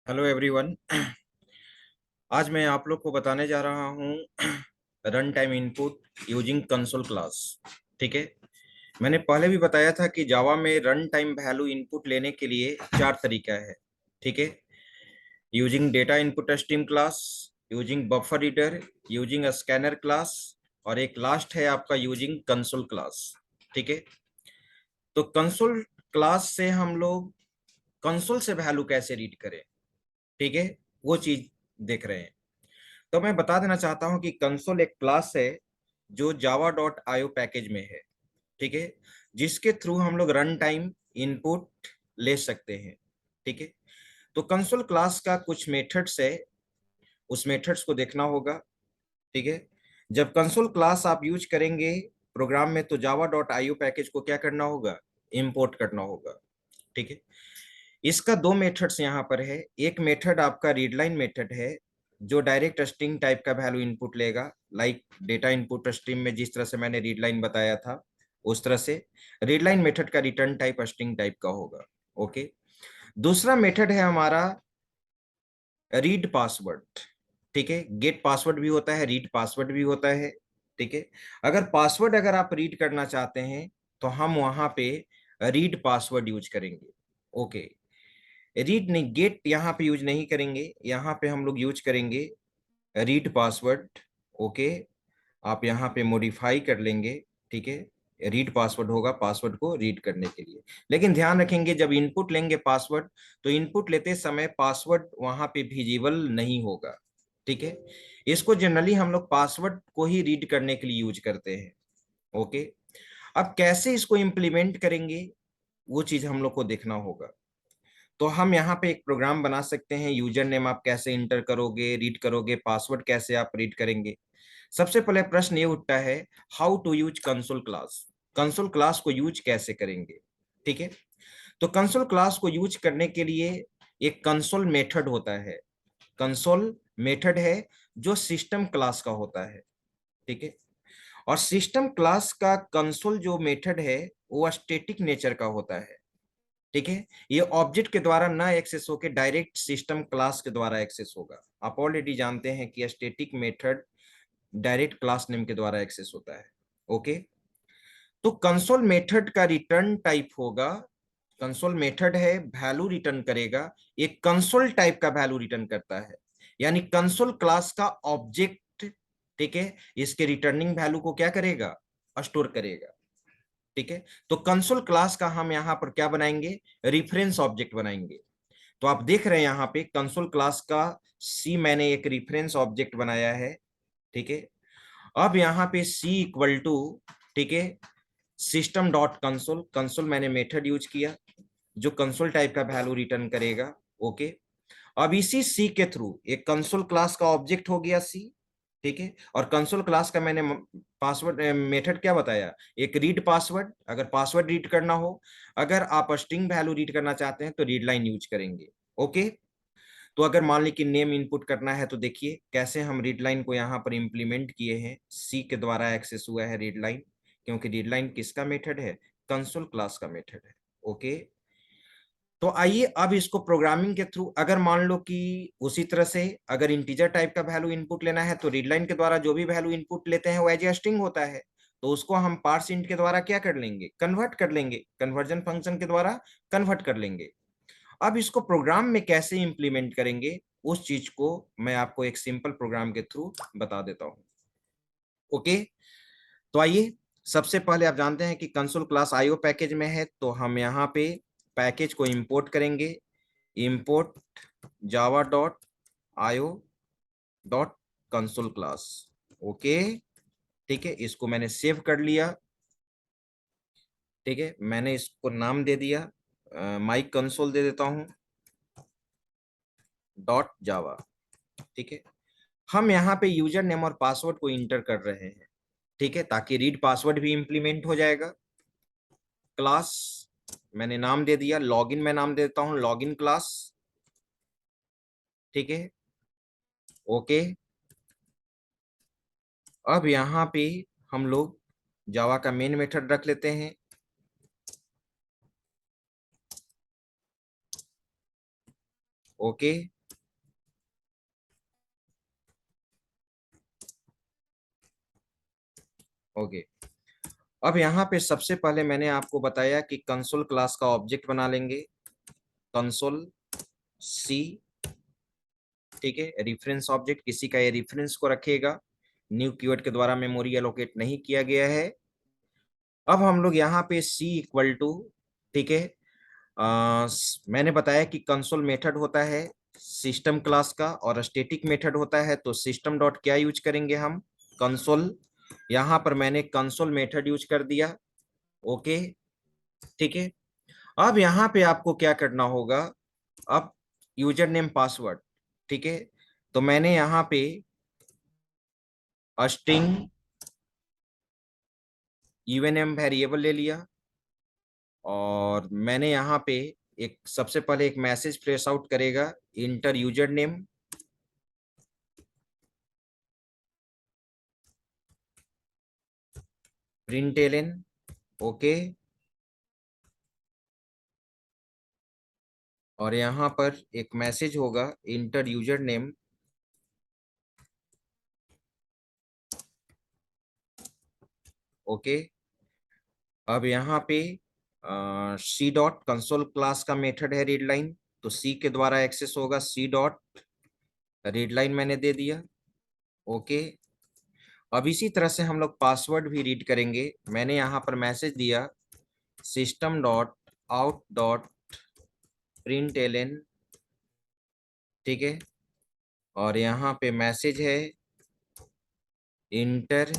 Hello everyone. आज मैं आप लोग को बताने जा रहा हूँ run time input using console class. ठीक है। मैंने पहले भी बताया था कि जावा में रन टाइम वैल्यू इनपुट लेने के लिए चार तरीका है। ठीक है। Using data input stream class, using buffer reader, using scanner class, और एक लास्ट है आपका यूजिंग कंसोल क्लास। ठीक है। तो कंसोल क्लास से हम लोग कंसोल से वैल्यू कैसे रीड करें, ठीक है, वो चीज देख रहे हैं। तो मैं बता देना चाहता हूं कि कंसोल एक क्लास है जो जावा डॉट आईओ पैकेज में है। ठीक है। जिसके थ्रू हम लोग रन टाइम इनपुट ले सकते हैं। ठीक है। तो कंसोल क्लास का कुछ मेथड्स है, उस मेथड्स को देखना होगा। ठीक है। जब कंसोल क्लास आप यूज करेंगे प्रोग्राम में, तो जावा डॉट आईओ पैकेज को क्या करना होगा, इंपोर्ट करना होगा। ठीक है। इसका दो मेथड्स यहाँ पर है। एक मेथड आपका रीड लाइन मेथड है जो डायरेक्ट स्ट्रिंग टाइप का वैल्यू इनपुट लेगा, लाइक डेटा इनपुट स्ट्रीम में जिस तरह से मैंने रीड लाइन बताया था उस तरह से रीड लाइन मेथड का रिटर्न टाइप स्ट्रिंग टाइप का होगा। ओके। दूसरा मेथड है हमारा रीड पासवर्ड। ठीक है। गेट पासवर्ड भी होता है, रीड पासवर्ड भी होता है। ठीक है। अगर पासवर्ड अगर आप रीड करना चाहते हैं तो हम वहां पे रीड पासवर्ड यूज करेंगे। ओके। रीड नहीं, गेट यहाँ पे यूज नहीं करेंगे, यहाँ पे हम लोग यूज करेंगे रीड पासवर्ड। ओके। आप यहाँ पे मॉडिफाई कर लेंगे। ठीक है। रीड पासवर्ड होगा पासवर्ड को रीड करने के लिए। लेकिन ध्यान रखेंगे जब इनपुट लेंगे पासवर्ड, तो इनपुट लेते समय पासवर्ड वहां पे विजिबल नहीं होगा। ठीक है। इसको जनरली हम लोग पासवर्ड को ही रीड करने के लिए यूज करते हैं। ओके। अब कैसे इसको इम्प्लीमेंट करेंगे वो चीज हम लोग को देखना होगा। तो हम यहाँ पे एक प्रोग्राम बना सकते हैं। यूजर नेम आप कैसे इंटर करोगे, रीड करोगे, पासवर्ड कैसे आप रीड करेंगे। सबसे पहले प्रश्न ये उठता है, how to use console class. Console class को यूज कैसे करेंगे। ठीक है। तो कंसोल क्लास को यूज करने के लिए एक कंसोल मेथड होता है। कंसोल मेथड है जो सिस्टम क्लास का होता है। ठीक है। और सिस्टम क्लास का कंसोल जो मेथड है वो स्टैटिक नेचर का होता है। ठीक है। ये ऑब्जेक्ट के द्वारा ना एक्सेस होकर डायरेक्ट सिस्टम क्लास के द्वारा एक्सेस होगा। आप ऑलरेडी जानते हैं कि static method direct class name के द्वारा एक्सेस होता है। ओके। तो कंसोल मेथड का रिटर्न टाइप होगा, कंसोल मेथड है वैल्यू रिटर्न करेगा, एक कंसोल टाइप का वैल्यू रिटर्न करता है, यानी कंसोल क्लास का ऑब्जेक्ट। ठीक है। इसके रिटर्निंग वैल्यू को क्या करेगा, स्टोर करेगा। ठीक है। तो कंसोल क्लास का हम यहां पर क्या बनाएंगे, रिफरेंस ऑब्जेक्ट बनाएंगे। तो आप देख रहे हैं यहाँ पे कंसोल क्लास का सी मैंने एक रिफरेंस ऑब्जेक्ट बनाया है। ठीक है। अब यहाँ पे सी इक्वल टू, ठीक है, सिस्टम डॉट कंसोल, कंसोल मैंने मेथड यूज किया जो कंसोल टाइप का वैल्यू रिटर्न करेगा। ओके। अब इसी सी के थ्रू एक कंसोल क्लास का ऑब्जेक्ट हो गया सी। ठीक है। और कंसोल क्लास का मैंने पासवर्ड मेथड क्या बताया, एक रीड पासवर्ड, अगर पासवर्ड रीड करना हो। अगर आप स्ट्रिंग वैल्यू रीड करना चाहते हैं तो रीड लाइन यूज करेंगे। ओके। तो अगर मान ली कि नेम इनपुट करना है तो देखिए कैसे हम रीड लाइन को यहाँ पर इंप्लीमेंट किए हैं। सी के द्वारा एक्सेस हुआ है रीड लाइन, क्योंकि रीड लाइन किसका मेथड है, कंसोल क्लास का मेथड है। ओके। तो आइए अब इसको प्रोग्रामिंग के थ्रू, अगर मान लो कि उसी तरह से अगर इंटीजर टाइप का वैल्यू इनपुट लेना है तो रीड लाइन के द्वारा जो भी वैल्यू इनपुट लेते हैं वो एज ए स्ट्रिंग होता है। तो उसको हम पार्स इंट के द्वारा क्या कर लेंगे, कन्वर्ट कर लेंगे, कन्वर्जन फंक्शन के द्वारा कन्वर्ट कर लेंगे। अब इसको प्रोग्राम में कैसे इंप्लीमेंट करेंगे उस चीज को मैं आपको एक सिंपल प्रोग्राम के थ्रू बता देता हूं। ओके। तो आइए, सबसे पहले आप जानते हैं कि कंसोल क्लास आईओ पैकेज में है, तो हम यहाँ पे पैकेज को इंपोर्ट करेंगे। Import Java dot IO dot console class. Okay. ठीक है। इसको मैंने सेव कर लिया। ठीक है। मैंने इसको नाम दे दिया, माई कंसोल दे देता हूं डॉट जावा। ठीक है। हम यहाँ पे यूजर नेम और पासवर्ड को इंटर कर रहे हैं। ठीक है। ताकि रीड पासवर्ड भी इंप्लीमेंट हो जाएगा। क्लास मैंने नाम दे दिया, लॉगिन मैं नाम देता हूं लॉगिन क्लास। ठीक है। ओके। अब यहाँ पे हम लोग जावा का मेन मेथड रख लेते हैं। ओके। ओके। अब यहाँ पे सबसे पहले मैंने आपको बताया कि कंसोल क्लास का ऑब्जेक्ट बना लेंगे, कंसोल सी, ठीक है। रेफरेंस ऑब्जेक्ट किसी का ये रेफरेंस को रखेगा, न्यू कीवर्ड के द्वारा मेमोरी एलोकेट नहीं किया गया है। अब हम लोग यहाँ पे सी इक्वल टू, ठीक है, मैंने बताया कि कंसोल मेथड होता है सिस्टम क्लास का और स्टैटिक मेथड होता है, तो सिस्टम डॉट क्या यूज करेंगे हम, कंसोल। यहाँ पर मैंने कंसोल मेथड यूज कर दिया। ओके, ठीक है। अब यहाँ पे आपको क्या करना होगा, अब यूजर नेम पासवर्ड, ठीक है। तो मैंने यहाँ पे स्ट्रिंग यूएनएम वेरिएबल ले लिया और मैंने यहाँ पे एक सबसे पहले एक मैसेज प्लेस आउट करेगा, inter user name, println, okay. और यहाँ पर एक मैसेज होगा, इंटर यूजर नेम, ओके। अब यहाँ पे सी डॉट कंसोल क्लास का मेथड है रीड लाइन, तो सी के द्वारा एक्सेस होगा, सी डॉट रीड लाइन मैंने दे दिया, ओके। अब इसी तरह से हम लोग पासवर्ड भी रीड करेंगे। मैंने यहाँ पर मैसेज दिया, system dot out dot println, ठीक है। और यहाँ पे मैसेज है, inter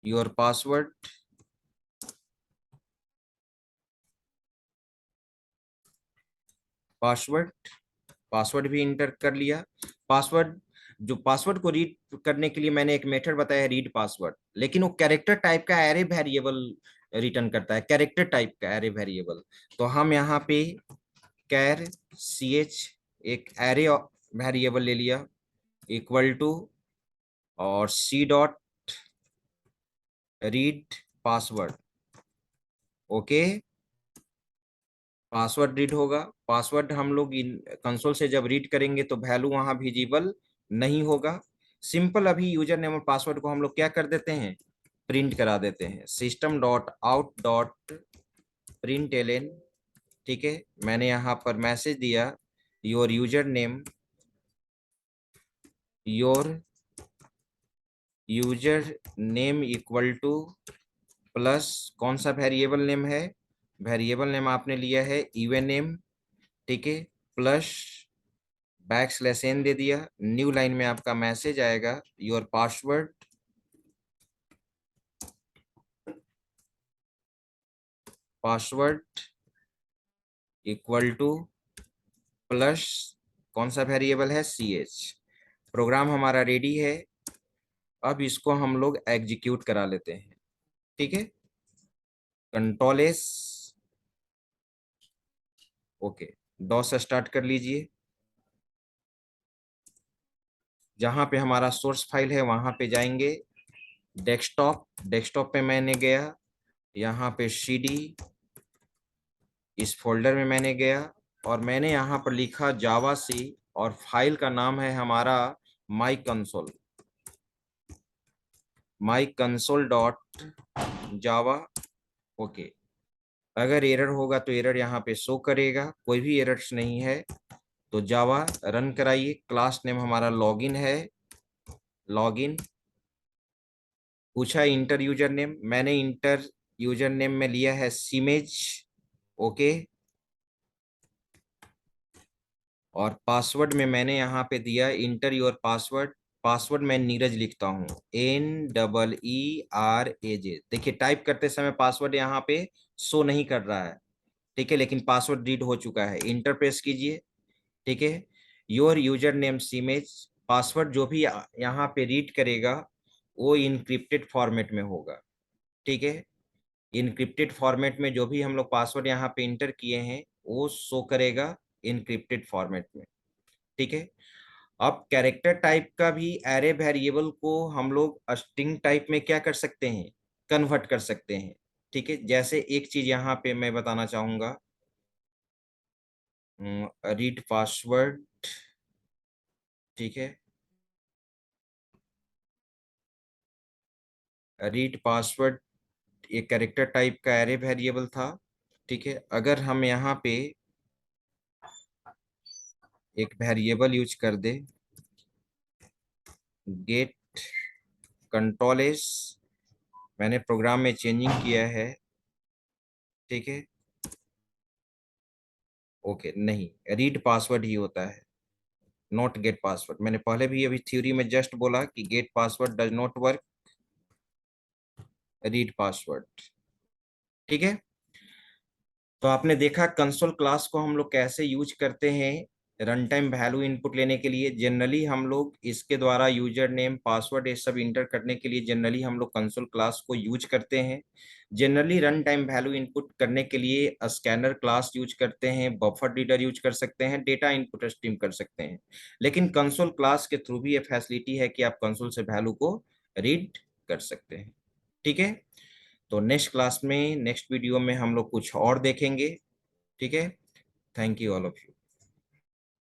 your password, password, password भी इंटर कर लिया। पासवर्ड, जो पासवर्ड को रीड करने के लिए मैंने एक मेथड बताया, रीड पासवर्ड, लेकिन वो कैरेक्टर टाइप का एरे वेरिएबल रिटर्न करता है, कैरेक्टर टाइप का एरे वेरिएबल। तो हम यहाँ पे कैर सी एच एक एरे वेरिएबल ले लिया, इक्वल टू और C dot read password, okay. Password read होगा, पासवर्ड हम लोग इन कंसोल से जब रीड करेंगे तो वैल्यू वहां विजिबल नहीं होगा। सिंपल अभी यूजर नेम और पासवर्ड को हम लोग क्या कर देते हैं, प्रिंट करा देते हैं, system dot out dot println, ठीक है। मैंने यहाँ पर मैसेज दिया, your user name, your user name equal to plus कौन सा वेरिएबल नेम है, वेरिएबल नेम आपने लिया है इवन नेम, ठीक है, प्लस बैक स्लैश एन दे दिया। न्यू लाइन में आपका मैसेज आएगा, your password, password equal to plus कौन सा वेरिएबल है, सी एच। प्रोग्राम हमारा रेडी है, अब इसको हम लोग एग्जीक्यूट करा लेते हैं, ठीक है। Control S, okay. DOS start कर लीजिए, जहां पे हमारा सोर्स फाइल है वहां पे जाएंगे, डेस्कटॉप, डेस्कटॉप पे मैंने गया, यहाँ पे सीडी, इस फोल्डर में मैंने गया और मैंने यहाँ पर लिखा जावा सी और फाइल का नाम है हमारा माई कंसोल, माई कंसोल डॉट जावा, ओके। अगर एरर होगा तो एरर यहाँ पे शो करेगा, कोई भी एरर्स नहीं है तो जावा रन कराइए। क्लास नेम हमारा लॉगिन है, लॉगिन। पूछा इंटर यूजर नेम, मैंने इंटर यूजर नेम में लिया है सीमेज, ओके। और पासवर्ड में मैंने यहाँ पे दिया इंटर योर पासवर्ड, पासवर्ड मैं नीरज लिखता हूँ, NEERAJ। देखिए टाइप करते समय पासवर्ड यहाँ पे शो नहीं कर रहा है, ठीक है, लेकिन पासवर्ड रीड हो चुका है। इंटर प्रेस कीजिए, ठीक है। योर यूजर नेम सीमेज, पासवर्ड जो भी यहाँ पे रीड करेगा वो इनक्रिप्टेड फॉर्मेट में होगा, ठीक है। इनक्रिप्टेड फॉर्मेट में जो भी हम लोग पासवर्ड यहाँ पे इंटर किए हैं वो शो करेगा इनक्रिप्टेड फॉर्मेट में, ठीक है। अब कैरेक्टर टाइप का भी एरे वेरिएबल को हम लोग स्ट्रिंग टाइप में क्या कर सकते हैं, कन्वर्ट कर सकते हैं, ठीक है। जैसे एक चीज यहाँ पे मैं बताना चाहूंगा, रीड पासवर्ड, ठीक है, रीड पासवर्ड एक कैरेक्टर टाइप का एरे वेरिएबल था। ठीक है, अगर हम यहाँ पे एक वेरिएबल यूज कर दे, गेट कंट्रोल एस, मैंने प्रोग्राम में चेंजिंग किया है। ठीक है, ओके, नहीं, रीड पासवर्ड ही होता है, नॉट गेट पासवर्ड। मैंने पहले भी अभी थ्योरी में जस्ट बोला कि gate password does not work, read password. ठीक है, तो आपने देखा कंसोल क्लास को हम लोग कैसे यूज करते हैं रन टाइम वैल्यू इनपुट लेने के लिए। जनरली हम लोग इसके द्वारा यूजर नेम पासवर्ड ये सब इंटर करने के लिए जनरली हम लोग कंसोल क्लास को यूज करते हैं। Generally run time value input करने के लिए स्कैनर क्लास यूज करते हैं, बफर रीडर यूज कर सकते हैं, डेटा इनपुट स्ट्रीम कर सकते हैं। लेकिन कंसोल क्लास के थ्रू भी ये फैसिलिटी है कि आप कंसोल से वैल्यू को रीड कर सकते हैं। ठीक है, तो नेक्स्ट क्लास में, नेक्स्ट वीडियो में हम लोग कुछ और देखेंगे। ठीक है, thank you all of you.